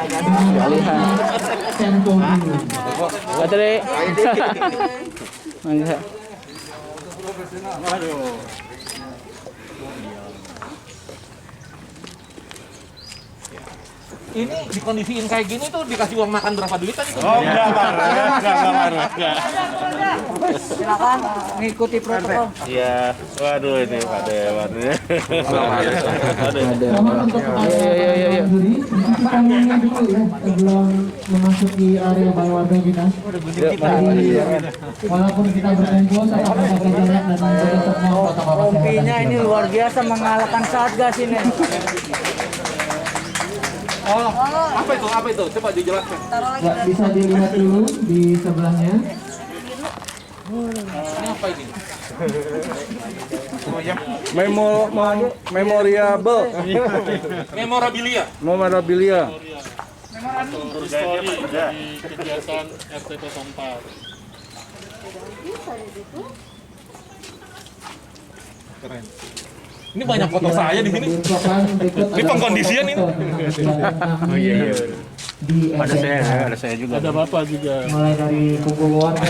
Alihan. Baterai. Enggak. Ini dikondisiin kayak gini tuh dikasih uang makan berapa duitan itu? Oh, enggak. Silakan mengikuti protokol. Iya. Waduh ini Pak Dewan. Mohon untuk Iya. juri, panggungnya dulu ya sebelum memasuki area bawah kita. Jadi, walaupun kita berkumpul, saya akan berjalan dan untuk semua protokol Rompinya ini luar biasa mengalahkan Satgas ini. Oh, apa itu? Coba dijelaskan. Ya, bisa dilihat dulu di sebelahnya. Ini apa ini? Memorable. Memorabilia. Memorabilia. Di kegiatan RT 04. Keren. Ini banyak foto saya di sini. Ini pengkondisian ini. Oh iya. Ada saya juga. Ada Bapak juga. Mulai dari kumpul keluarga.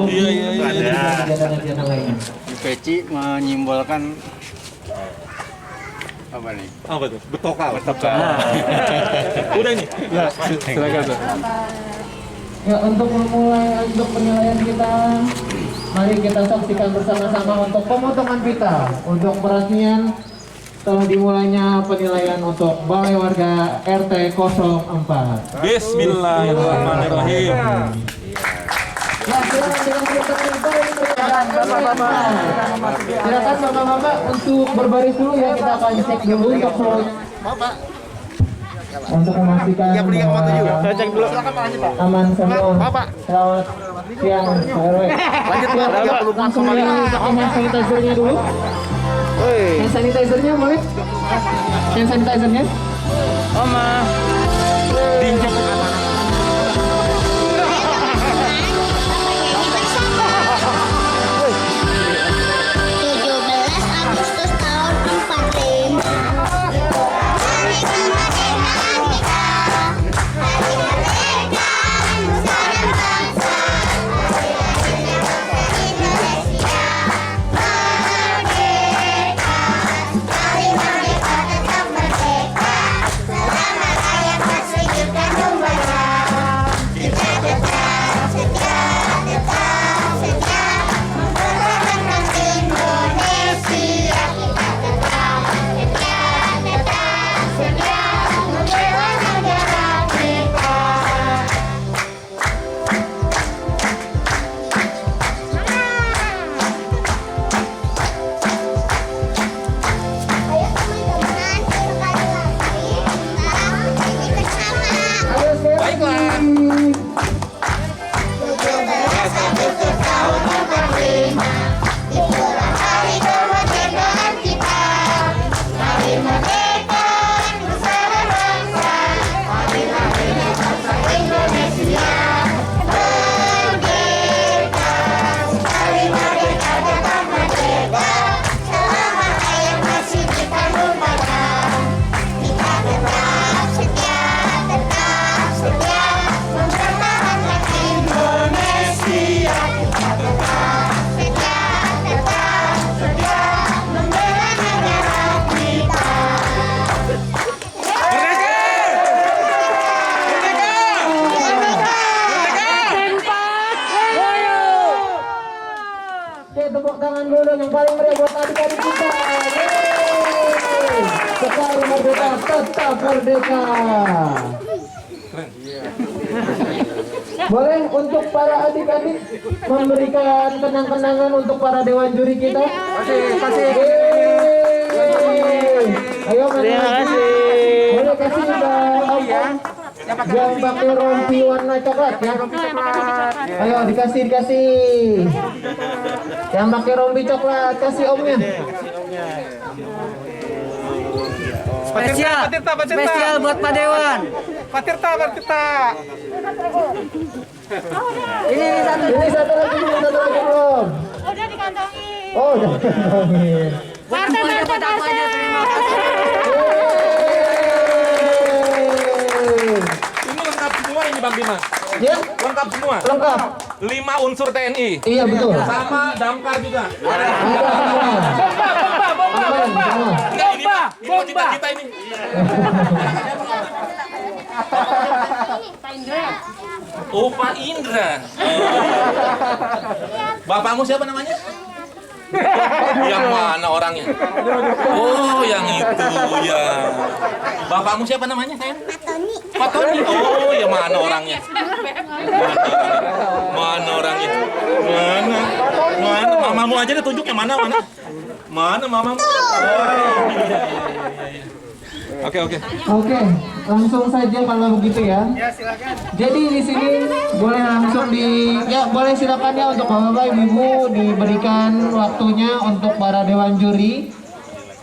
Iya. Kegiatan lainnya. Peci menyimbolkan apa nih? Apa tuh? Betokal. Udah ini. Silakan. Ya, untuk memulai untuk penilaian kita, mari kita saksikan bersama-sama untuk pemotongan pita. Untuk perhatian telah dimulainya penilaian untuk Balai Warga RT 04. Bismillahirrahmanirrahim. Ya, silakan bapak-bapak untuk berbaris dulu ya, kita akan cek dulu untuk untuk memastikan Saya cek dulu. aman semua. Selamat siang Pak RW. Lanjut Pak. Langsung dipakai hand sanitizer-nya dulu. Hand sanitizer-nya boleh? Hand sanitizer-nya? Oma. Dinjek. Tepuk tangan dulu yang paling meriah buat adik-adik kita. Yeay. Sekali merdeka, tetap merdeka. Boleh untuk para adik-adik memberikan kenang-kenangan untuk para dewan juri kita. Kasih. Ayo, Terima kasih. boleh kasih Mbak. Yang pakai rompi warna coklat ya. Ayo dikasih. Yang pakai rompi coklat kasih omnya. Spesial buat Pak Dewan. Pak Tirta. Ini satu lagi belum. Udah dikantongin. Oh, udah dikantongin. Semuanya pada aku aja, terima kasih. ini Bang Bima? Ya, Lengkap semua. lengkap. 5 unsur TNI. Iya betul. Sama damkar juga. Ada semua. Aman, semua. Ini mah cita-cita ini. Oh, Pak Indra. Bapakmu siapa namanya? Yang mana orangnya? Oh, yang itu ya. Bapakmu siapa namanya, sayang? Pak Tony. Oh, yang mana orangnya? Mana orangnya? Mana? Mana? Mamamu aja deh tunjuk yang mana? Mana mamamu? Oh, iya. Oke. Oke, langsung saja kalau begitu ya. Ya, silakan. Jadi di sini boleh langsung boleh silakan ya untuk Bapak Ibu diberikan waktunya untuk para dewan juri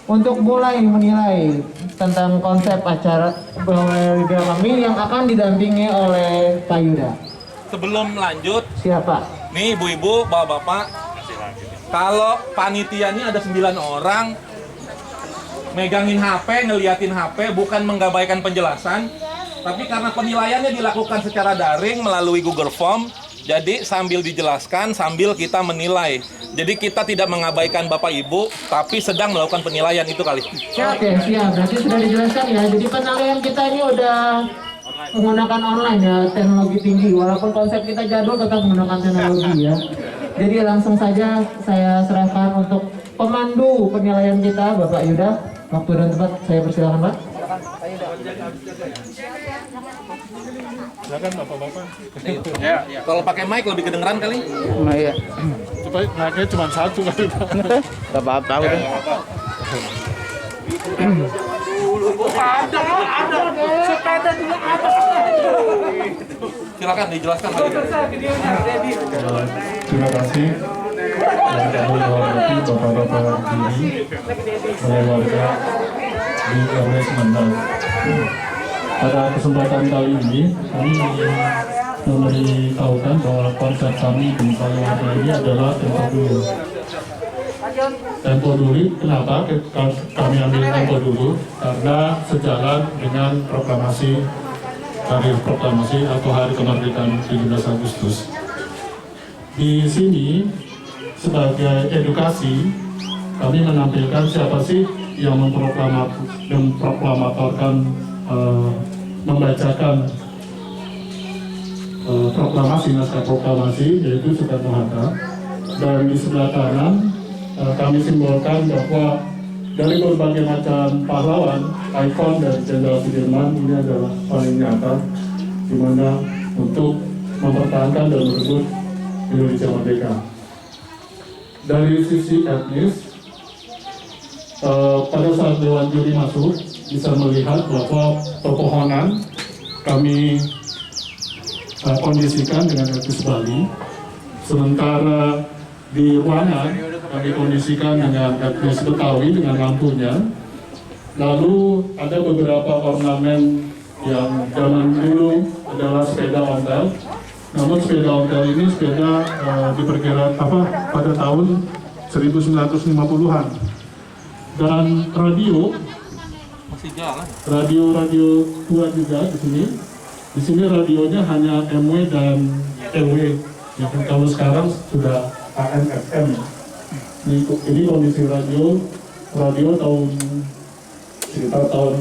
untuk mulai menilai tentang konsep acara Liga kami yang akan didampingi oleh Pak Yuda. Sebelum lanjut, Siapa? nih ibu-ibu, bapak-bapak, kalau panitia ini ada 9 orang, megangin HP, ngeliatin HP, bukan menggabaikan penjelasan, tapi karena penilaiannya dilakukan secara daring melalui Google Form, jadi sambil dijelaskan, sambil kita menilai. Jadi kita tidak mengabaikan Bapak Ibu, tapi sedang melakukan penilaian itu kali. Oke, siap. Berarti sudah dijelaskan ya. Jadi penilaian kita ini udah menggunakan online ya, teknologi tinggi. Walaupun konsep kita jadul, tetap menggunakan teknologi ya. Jadi langsung saja saya serahkan untuk pemandu penilaian kita, Bapak Yuda. Waktu dan tempat saya persilakan, Pak. Silakan Bapak-bapak. Kalau pakai mic lebih kedengeran kali. Nah, iya. Supaya naiknya cuma 1 kali Pak. Gak apa-apa udah. Silakan dijelaskan kali. Terima kasih yang kami hormati Bapak-bapak juri oleh warga di RW Semandang. Pada kesempatan kali ini kami ingin memberitahukan bahwa konsep kami di Balai Warga ini adalah tempo dulu. Tempo dulu, kenapa kami ambil tempo dulu? Karena sejalan dengan proklamasi atau Hari Kemerdekaan 17 Agustus. Di sini sebagai edukasi kami menampilkan siapa sih yang memproklamatorkan membacakan proklamasi, naskah proklamasi, yaitu Soekarno-Hatta. Dan di sebelah kanan kami simbolkan bahwa dari berbagai macam pahlawan, ikon dari Jenderal Sudirman ini adalah paling nyata, di mana untuk mempertahankan dan merebut Indonesia merdeka. Dari sisi etnis, pada saat Dewan Juri masuk, bisa melihat bahwa pepohonan kami kondisikan dengan etnis Bali, sementara di ruangan kami kondisikan dengan etnis Betawi dengan lampunya. Lalu ada beberapa ornamen yang zaman dulu adalah sepeda ontel. Namun sepeda ontel ini diperkirakan pada tahun 1950-an. Dan radio tua juga di sini. Di sini radionya hanya MW dan LW. Ya, kalau sekarang sudah AM FM. Ini kondisi radio tahun sekitar tahun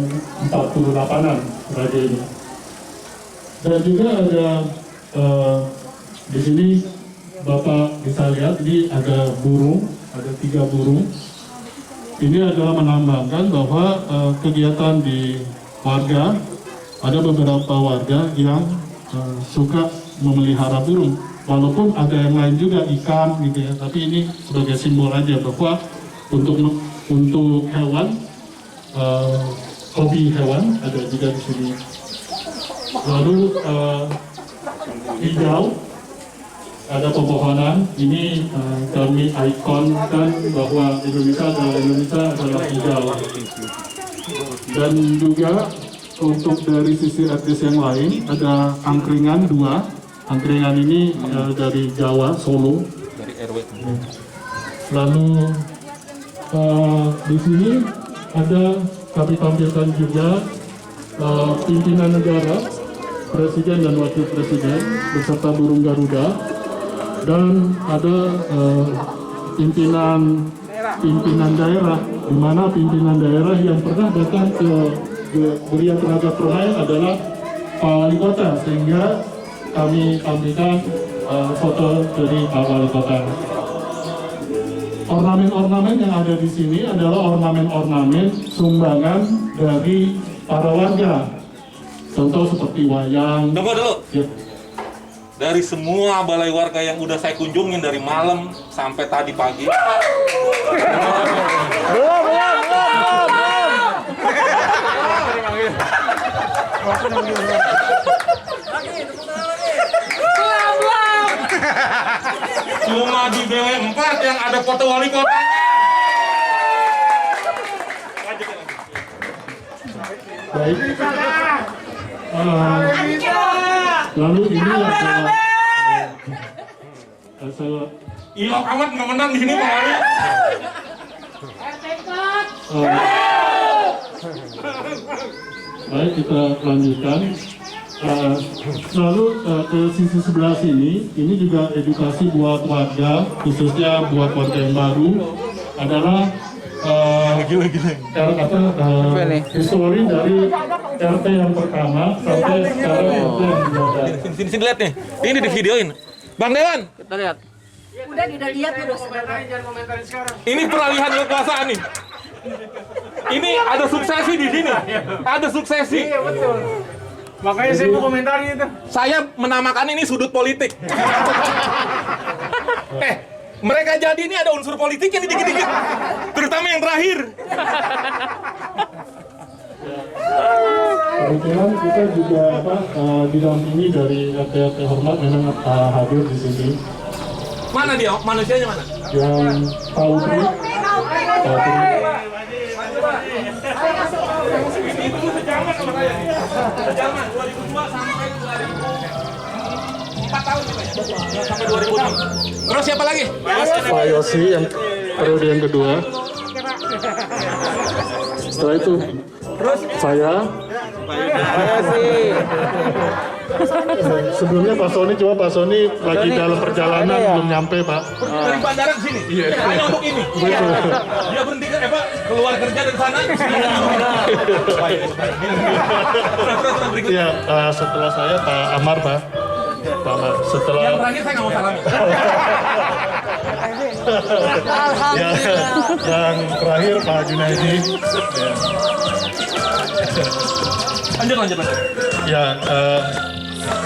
48-an radio ini. Dan juga ada di sini Bapak bisa lihat ini ada burung, ada 3 burung. Ini adalah menambahkan bahwa kegiatan di warga, ada beberapa warga yang suka memelihara burung. Walaupun ada yang lain juga ikan gitu ya, tapi ini sebagai simbol aja bahwa untuk hewan, hobi hewan ada juga di sini. Lalu hijau, ada pepohonan. Ini kami ikonkan bahwa Indonesia adalah hijau. Dan juga untuk dari sisi etnis yang lain ada angkringan 2. Angkringan ini dari Jawa, Solo. Dari RW. Lalu di sini ada kami tampilkan juga pimpinan negara Presiden dan Wakil Presiden beserta burung Garuda, dan ada pimpinan daerah, di mana pimpinan daerah yang pernah datang ke Belia Tenaga Permai adalah Pak Wali Kota, sehingga kami tampilkan foto dari Pak Wali Kota. Ornamen-ornamen yang ada di sini adalah ornamen-ornamen sumbangan dari para warga. Contoh seperti wayang. Tunggu dulu. Ya. Dari semua balai warga yang udah saya kunjungin dari malam sampai tadi pagi. Cuma di BW4 yang ada foto wali kota. Baik. Lalu ini adalah saya Ilok amat nggak menang di sini Pak Wali. baik, kita lanjutkan. Lalu ke sisi sebelah sini, ini juga edukasi buat warga, khususnya buat warga yang baru, adalah histori dari RT yang pertama sampai sekarang RT yang kedua. Sini lihat nih. Ini di videoin. Bang Dewan, Kita lihat. Udah lihat udah. ini peralihan kekuasaan nih. Ini ada suksesi di sini. Ada suksesi. Iya betul. Makanya saya mau komentari itu. Saya menamakan ini sudut politik. Mereka jadi ini ada unsur politiknya nih dikit-dikit. Terutama yang terakhir. Kebetulan kita juga didampingi dari RT hormat memang hadir di sini. Mana dia? Manusianya mana? Yang tahu Tri. Ini dulu sejaman sama saya. Sejaman 2002 sampai 2004 tahun nih Pak ya? Sampai 2006. Terus siapa lagi? Pak Yosi yang periode yang kedua. Setelah itu saya. Sebelumnya Pak Sony, coba Pak Sony lagi dalam perjalanan belum nyampe Pak. Dari bandara ke sini? Iya. Hanya untuk ini? Betul. Dia berhenti keluar kerja dari sana? Iya, setelah saya Pak Amar Pak. Pak Amar. Setelah Yang terakhir saya nggak mau salami. ya, yang terakhir Pak Junaidi. Lanjut. Ya,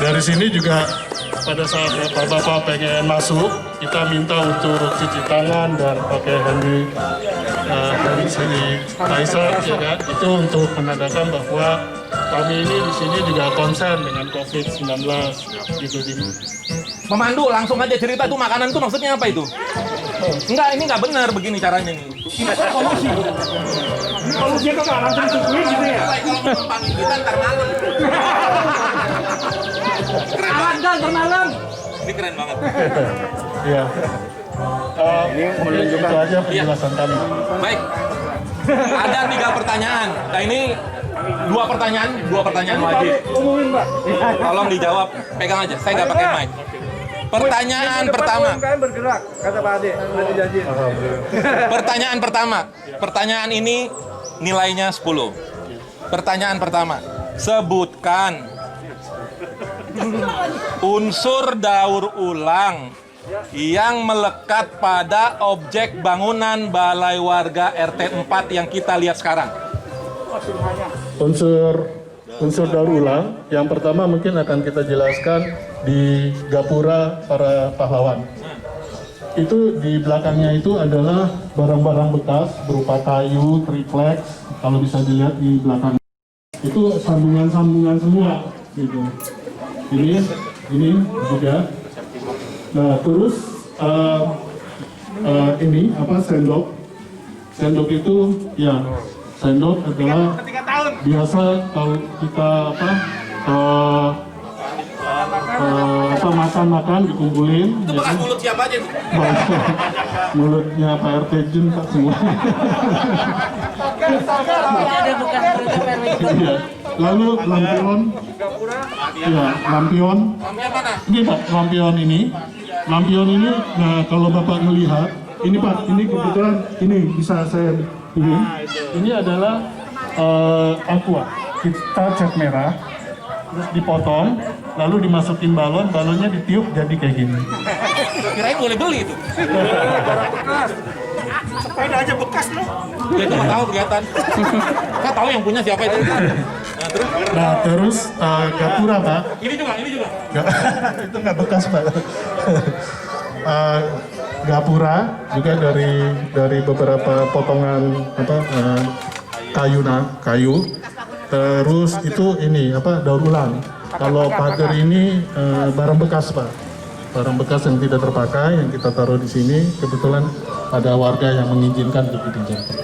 dari sini juga pada saat bapak-bapak pengen masuk, kita minta untuk cuci tangan dan pakai hand sanitizer, ya kan? Itu untuk menandakan bahwa kami ini di sini juga konsen dengan COVID-19 gitu. Pemandu langsung aja cerita tuh makanan tuh maksudnya apa itu? Enggak, ini nggak benar begini caranya nih. Ini polusi. Kalau dia kan langsung disuguhin gitu ya. Kalau menumpangin kita ntar malam. Keren banget. Ntar malam. Ini keren banget. Iya. Ini menunjukkan aja penjelasan kami. Baik. Ada 3 pertanyaan. Nah ini dua pertanyaan wajib. Umumin Pak. Tolong dijawab. Pegang aja. Saya nggak pakai mic. Pertanyaan pertama. UMKM bergerak, kata Pak Ade. Udah dijanjiin. Pertanyaan pertama. Pertanyaan ini nilainya 10. Pertanyaan pertama. Sebutkan unsur daur ulang yang melekat pada objek bangunan balai warga RT 4 yang kita lihat sekarang. Unsur daur ulang yang pertama mungkin akan kita jelaskan di gapura para pahlawan. Itu di belakangnya itu adalah barang-barang bekas berupa kayu, triplek, kalau bisa dilihat di belakang. Itu sambungan-sambungan semua gitu. Ini juga. Nah, terus ini apa sendok? Sendok itu ya, sendok adalah biasa kalau kita makan dikumpulin. Itu Ya bekas kan? mulut siapa aja tuh? Mulutnya Pak RT Jun Pak semua. Ada bekas Iya. Lalu lampion. Ya, lampion. Lampion mana? Ini Pak, lampion ini. Lampion ini, nah kalau Bapak melihat, ini Pak, ini kebetulan, ini bisa saya pilih. Ini adalah aqua. Kita cat merah, terus dipotong, lalu dimasukin balon, balonnya ditiup jadi kayak gini. Kirain boleh beli itu. Sepeda aja bekas loh. Ya itu nggak tahu kelihatan. Nggak tahu yang punya siapa itu. Nah terus gapura Pak. Ini juga. Itu nggak bekas Pak. Gapura juga dari beberapa potongan kayu. Terus itu ini daur ulang. Kalau pagar ini barang bekas Pak. Barang bekas yang tidak terpakai yang kita taruh di sini. Kebetulan ada warga yang mengizinkan untuk dipinjamkan.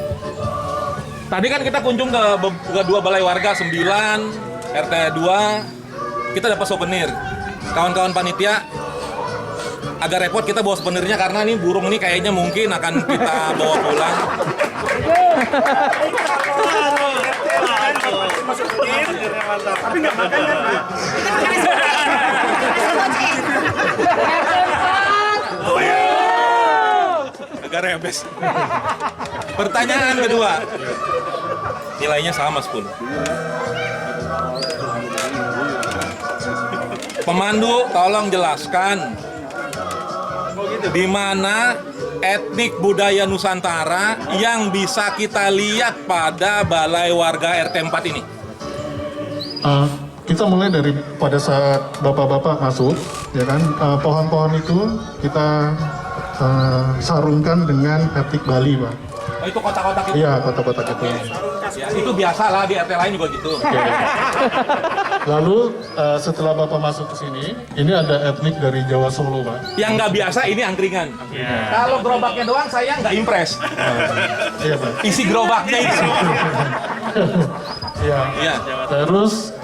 Tadi kan kita kunjung ke dua balai warga 9, RT 2. Kita dapat souvenir. Kawan-kawan panitia agak repot kita bawa souvenirnya karena nih burung ini kayaknya mungkin akan kita bawa pulang. Tapi nggak makan kan, Pak? Agak rebes. Pertanyaan kedua. Nilainya sama 10. Pemandu, tolong jelaskan di mana etnik budaya Nusantara yang bisa kita lihat pada balai warga RT 4 ini. Kita mulai dari pada saat bapak-bapak masuk, ya kan, pohon-pohon itu kita sarungkan dengan batik Bali, Pak. Oh, itu kotak-kotak itu? Iya, kotak-kotak itu. Ya, itu biasa lah di RT lain juga gitu. Oke. Lalu setelah bapak masuk ke sini, ini ada etnik dari Jawa Solo, Pak. Yang nggak biasa ini angkringan. Kalau gerobaknya doang saya nggak impress. Iya, Pak. Isi gerobaknya itu. Iya. Iya. Terus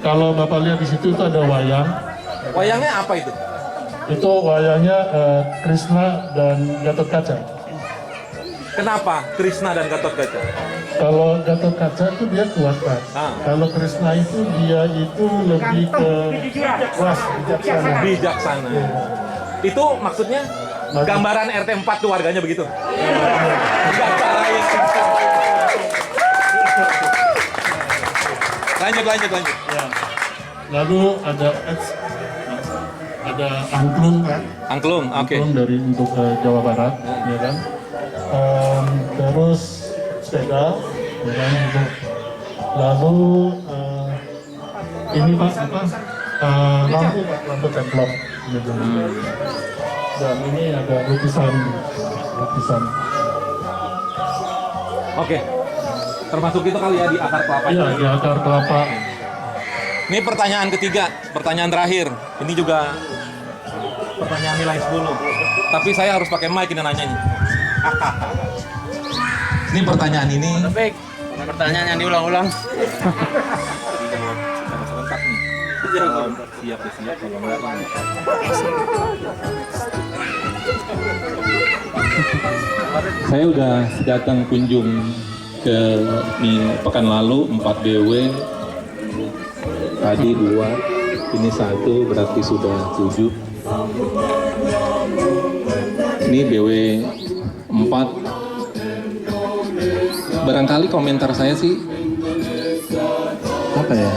kalau bapak lihat di situ itu ada wayang. Wayangnya apa itu? Itu wayangnya Krishna dan Gatot Kaca. Kenapa Krishna dan Gatot Kaca? Kalau Gatot Kaca itu dia kuat, Pak. Kalau Krishna itu dia itu lebih ke keras, bijaksana. Bijaksana. Itu maksudnya gambaran RT 4 tuh warganya begitu. Bijaksana yang lanjut. Ya. Lalu ada angklung, Pak. Angklung, oke. Angklung dari untuk Jawa Barat, ya kan. Terus sepeda, ya kan, gitu. Lalu ini Pak lampu, Pak, lampu templok, gitu. Dan ini ada lukisan. Oke. Termasuk itu kali ya di akar kelapa. Iya, di akar kelapa. Ini pertanyaan ketiga, pertanyaan terakhir. Ini juga pertanyaan nilai 10. Tapi saya harus pakai mic ini nanya ini. Ini pertanyaan ini. Baik. Pertanyaan yang diulang-ulang. Serentak nih. Siap. Kalau enggak ini. Saya udah datang kunjung ke pekan lalu 4 BW. Tadi 2, ini 1 berarti sudah 7. Ini BW 4. Barangkali komentar saya sih apa ya?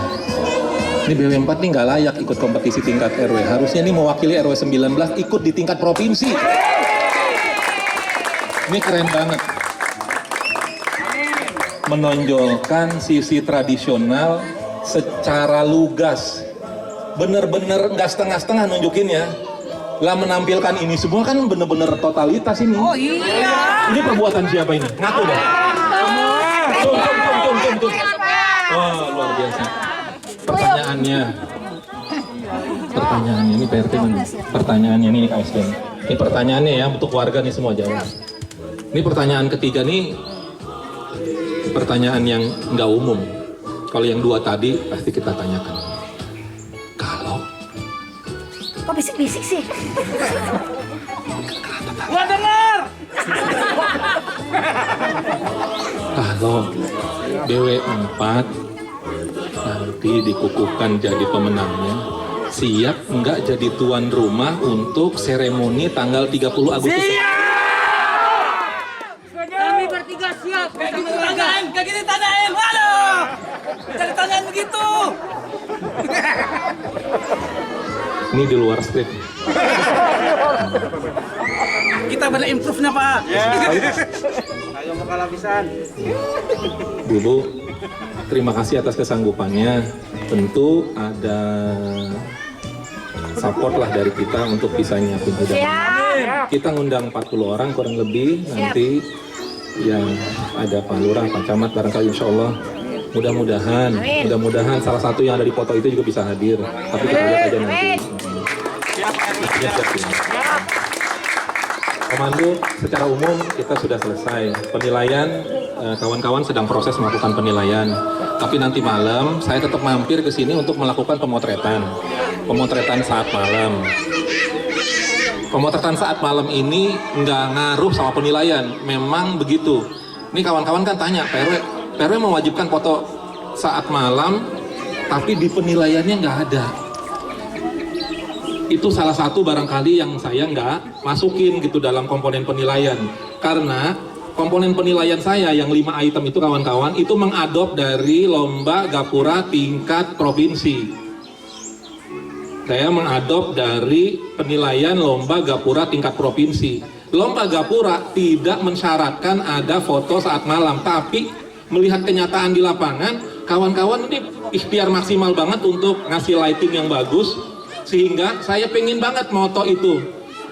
Ini BW 4 nih nggak layak ikut kompetisi tingkat RW. Harusnya ini mewakili RW 19 ikut di tingkat provinsi. Ini keren banget. Menonjolkan sisi tradisional secara lugas. Bener-bener nggak setengah-setengah nunjukinnya. Lah menampilkan ini semua kan bener-bener totalitas ini. Oh iya. Ini perbuatan siapa ini? Ngaku dong. Tum. Oh, luar biasa. Pertanyaannya ini PRT mana? Pertanyaannya ini KSDM. Ini pertanyaannya ya untuk warga nih semua jawab. Ini pertanyaan ketiga nih pertanyaan yang nggak umum. Kalau yang 2 tadi pasti kita tanyakan. Kalau Kok bisik-bisik sih? Gua dengar. Kalau BW4 nanti dikukuhkan jadi pemenangnya, siap nggak jadi tuan rumah untuk seremoni tanggal 30 Agustus? Kami bertiga siap. Kayak gini tandain. Halo. Jangan tanyain begitu. Ini di luar skrip. Kita benar improve-nya, Pak. Ayo mau kalah pisan. Bu, terima kasih atas kesanggupannya. Tentu ada support lah dari kita untuk bisa nyiapin hidangan. Kita ngundang 40 orang kurang lebih. Nanti yang ada Pak Lurah, Pak Camat barangkali insya Allah. Mudah-mudahan salah satu yang ada di foto itu juga bisa hadir. Tapi kita lihat aja nanti. Siap. Komando, secara umum kita sudah selesai penilaian. Kawan-kawan sedang proses melakukan penilaian. Tapi nanti malam saya tetap mampir ke sini untuk melakukan pemotretan saat malam. Pemotretan saat malam ini nggak ngaruh sama penilaian. Memang begitu. Ini kawan-kawan kan tanya, PRW mewajibkan foto saat malam, tapi di penilaiannya nggak ada. Itu salah satu barangkali yang saya nggak masukin gitu dalam komponen penilaian. Karena komponen penilaian saya yang 5 item itu kawan-kawan, itu mengadop dari lomba gapura tingkat provinsi. Saya mengadop dari penilaian lomba gapura tingkat provinsi. Lomba gapura tidak mensyaratkan ada foto saat malam, tapi melihat kenyataan di lapangan, kawan-kawan ini ikhtiar maksimal banget untuk ngasih lighting yang bagus, sehingga saya pengen banget moto itu.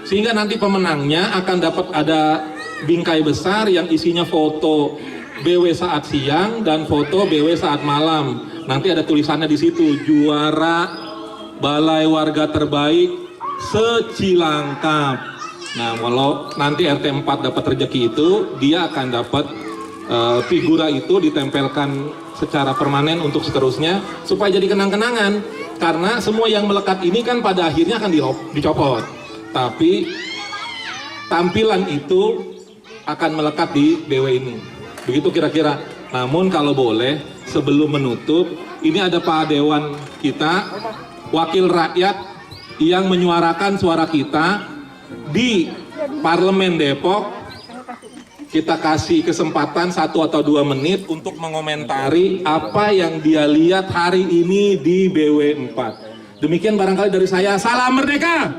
Sehingga nanti pemenangnya akan dapat ada bingkai besar yang isinya foto BW saat siang dan foto BW saat malam. Nanti ada tulisannya di situ, juara Balai Warga Terbaik se-Cilangkap. Nah, kalau nanti RT 4 dapat rezeki itu, dia akan dapat figura itu ditempelkan secara permanen untuk seterusnya supaya jadi kenang-kenangan. Karena semua yang melekat ini kan pada akhirnya akan dicopot. Tapi tampilan itu akan melekat di BW ini. Begitu kira-kira. Namun kalau boleh, sebelum menutup, ini ada Pak Dewan kita, wakil rakyat yang menyuarakan suara kita di Parlemen Depok. Kita kasih kesempatan 1 atau 2 menit untuk mengomentari apa yang dia lihat hari ini di BW4. Demikian barangkali dari saya. Salam Merdeka!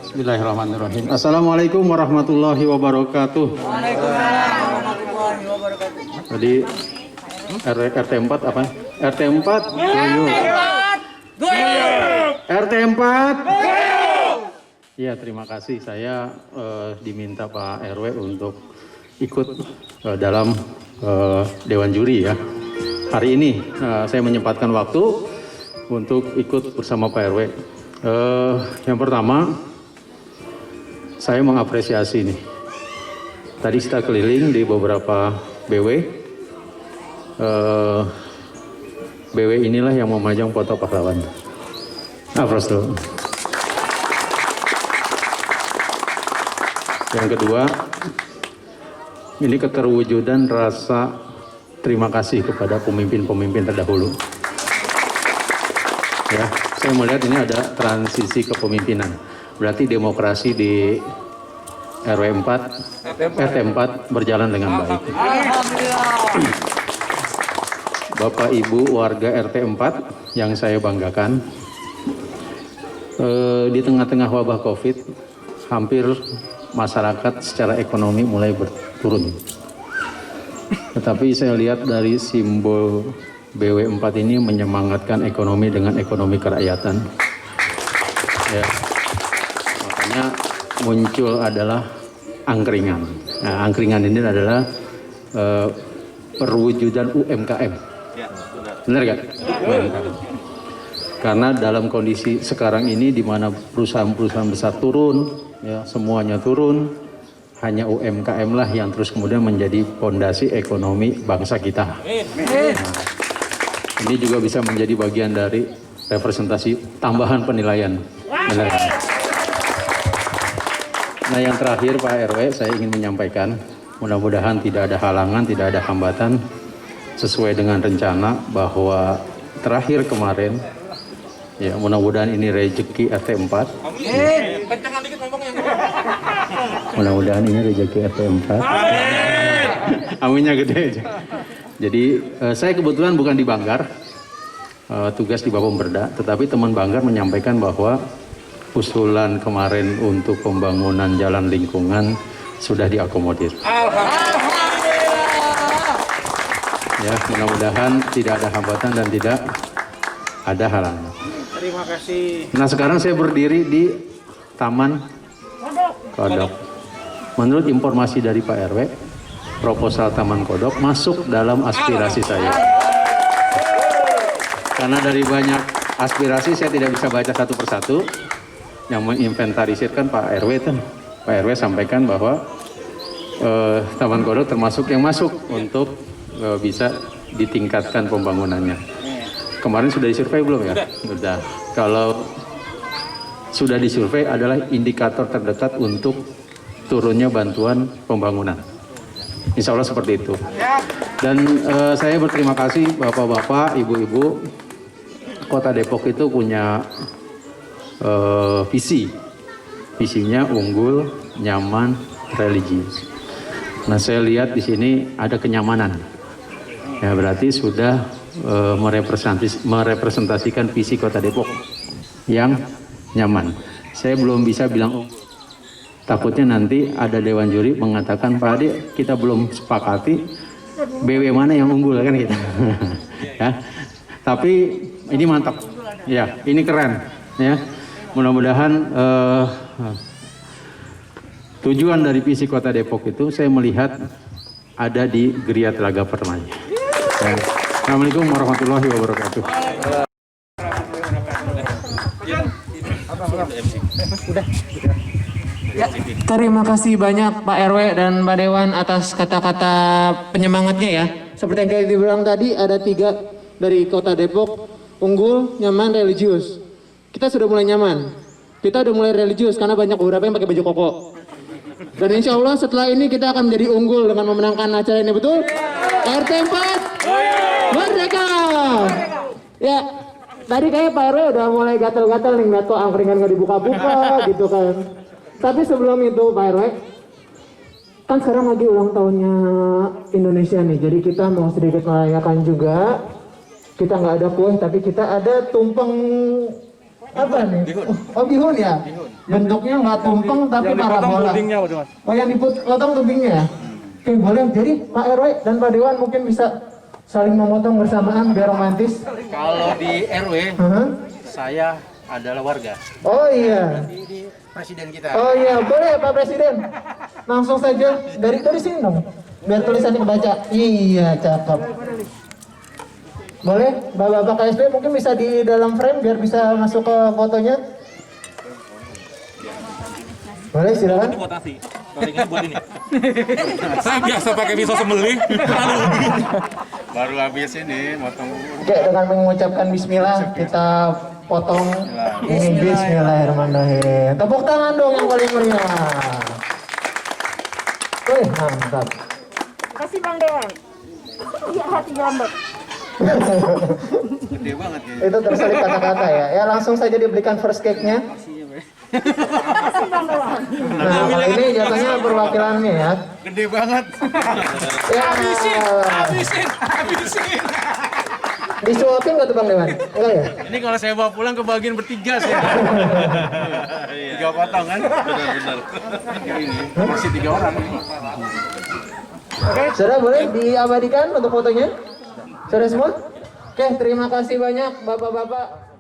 Bismillahirrahmanirrahim. Assalamualaikum warahmatullahi wabarakatuh. Tadi RT 4 apa? RT 4. RT 4. Ya, terima kasih. Saya diminta Pak RW untuk ikut dalam Dewan Juri ya. Hari ini saya menyempatkan waktu untuk ikut bersama Pak RW. Yang pertama, saya mengapresiasi nih. Tadi kita keliling di beberapa BW. BW inilah yang memajang foto pahlawan. Aplaus dulu. Yang kedua, ini keterwujudan rasa terima kasih kepada pemimpin-pemimpin terdahulu. Ya, saya melihat ini ada transisi kepemimpinan. Berarti demokrasi di RW 4, RT 4 berjalan dengan baik. Bapak Ibu warga RT 4 yang saya banggakan, di tengah-tengah wabah COVID, hampir masyarakat secara ekonomi mulai berturun. Tetapi saya lihat dari simbol BW4 ini menyemangatkan ekonomi dengan ekonomi kerakyatan. Ya. Makanya muncul adalah angkringan. Nah, angkringan ini adalah perwujudan UMKM. Benar gak? UMKM. Karena dalam kondisi sekarang ini di mana perusahaan-perusahaan besar turun, ya, semuanya turun, hanya UMKM lah yang terus kemudian menjadi fondasi ekonomi bangsa kita. Nah, ini juga bisa menjadi bagian dari representasi tambahan penilaian. Nah yang terakhir Pak RW, saya ingin menyampaikan, mudah-mudahan tidak ada halangan, tidak ada hambatan, sesuai dengan rencana bahwa terakhir kemarin, ya mudah-mudahan ini rezeki RT 4. Kencangan dikit ngomongnya. Mudah-mudahan ini rezeki RT 4. Aminnya gede aja. Jadi saya kebetulan bukan di Banggar, tugas di Bapemberda, tetapi teman Banggar menyampaikan bahwa usulan kemarin untuk pembangunan jalan lingkungan sudah diakomodir. Ya, mudah-mudahan tidak ada hambatan dan tidak ada halangan. Terima kasih. Nah, sekarang saya berdiri di Taman Kodok. Menurut informasi dari Pak RW, proposal Taman Kodok masuk dalam aspirasi saya. Karena dari banyak aspirasi saya tidak bisa baca satu persatu. Yang menginventarisir kan Pak RW itu. Pak RW sampaikan bahwa Taman Kodok termasuk yang masuk untuk bisa ditingkatkan pembangunannya. Kemarin sudah disurvei belum ya? Sudah. Kalau sudah disurvei adalah indikator terdekat untuk turunnya bantuan pembangunan. Insya Allah seperti itu. Dan saya berterima kasih Bapak-Bapak, Ibu-Ibu, Kota Depok itu punya visi. Visinya unggul, nyaman, religius. Nah, saya lihat di sini ada kenyamanan. Ya, berarti sudah merepresentasikan visi Kota Depok yang nyaman. Saya belum bisa bilang unggul. Takutnya nanti ada Dewan Juri mengatakan, Pak Ade, kita belum sepakati BW mana yang unggul kan kita. Ya. Tapi ini mantap. Ya, ini keren. Ya. Mudah-mudahan tujuan dari visi Kota Depok itu saya melihat ada di Geria Telaga Permai. Assalamualaikum warahmatullahi wabarakatuh. Ya, terima kasih banyak Pak RW dan Mbak Dewan atas kata-kata penyemangatnya ya. Seperti yang kayak dibilang tadi, ada 3 dari Kota Depok, unggul, nyaman, religius. Kita sudah mulai nyaman, kita udah mulai religius karena banyak beberapa yang pakai baju koko. Dan insya Allah setelah ini kita akan menjadi unggul dengan memenangkan acara ini, betul? RT 4 Merdeka! Ya, tadi kayak Pak RW udah mulai gatel-gatel nih, ngeliat kok angkringan nggak dibuka-buka gitu kan. Tapi sebelum itu Pak RW, kan sekarang lagi ulang tahunnya Indonesia nih, jadi kita mau sedikit merayakan juga. Kita nggak ada kue, tapi kita ada tumpeng apa nih? Oh, bihun ya? Bentuknya nggak tumpeng tapi parabola. Oh, yang dipotong tumpengnya ya? Oke, boleh. Jadi Pak RW dan Pak Dewan mungkin bisa saling memotong bersamaan biar romantis. Kalau di RW, saya adalah warga. Oh iya. Presiden kita. Oh iya, boleh Pak Presiden. Langsung saja dari sini dong. Biar tulisannya kebaca. Iya, cakep. Boleh, Bapak KSP mungkin bisa di dalam frame biar bisa masuk ke fotonya. Boleh, silakan. Palingnya buat ini. Saya biasa pakai pisau sembelih. Baru habis ini motong. Oke, dengan mengucapkan bismillah kita potong ini. Bismillahirrahmanirrahim. Tepuk tangan dong yang paling meriah. Mantap. Kasih Bang Dewan. Iya, hati jambet. Gede banget ya. Itu terselip kata-kata ya. Ya langsung saja diberikan first cake-nya. Kasih Bang Dewan. Nah, kalau ini jatuhnya perwakilannya ya. Gede banget. Ya. Habisin. Disuapin nggak tuh Bang Dewan? Enggak ya? Ini kalau saya bawa pulang kebagian bertiga sih. 3 potong kan? Benar. Ini masih 3 orang. Oke, sudah boleh diabadikan untuk fotonya? Sudah semua? Oke, terima kasih banyak Bapak-bapak.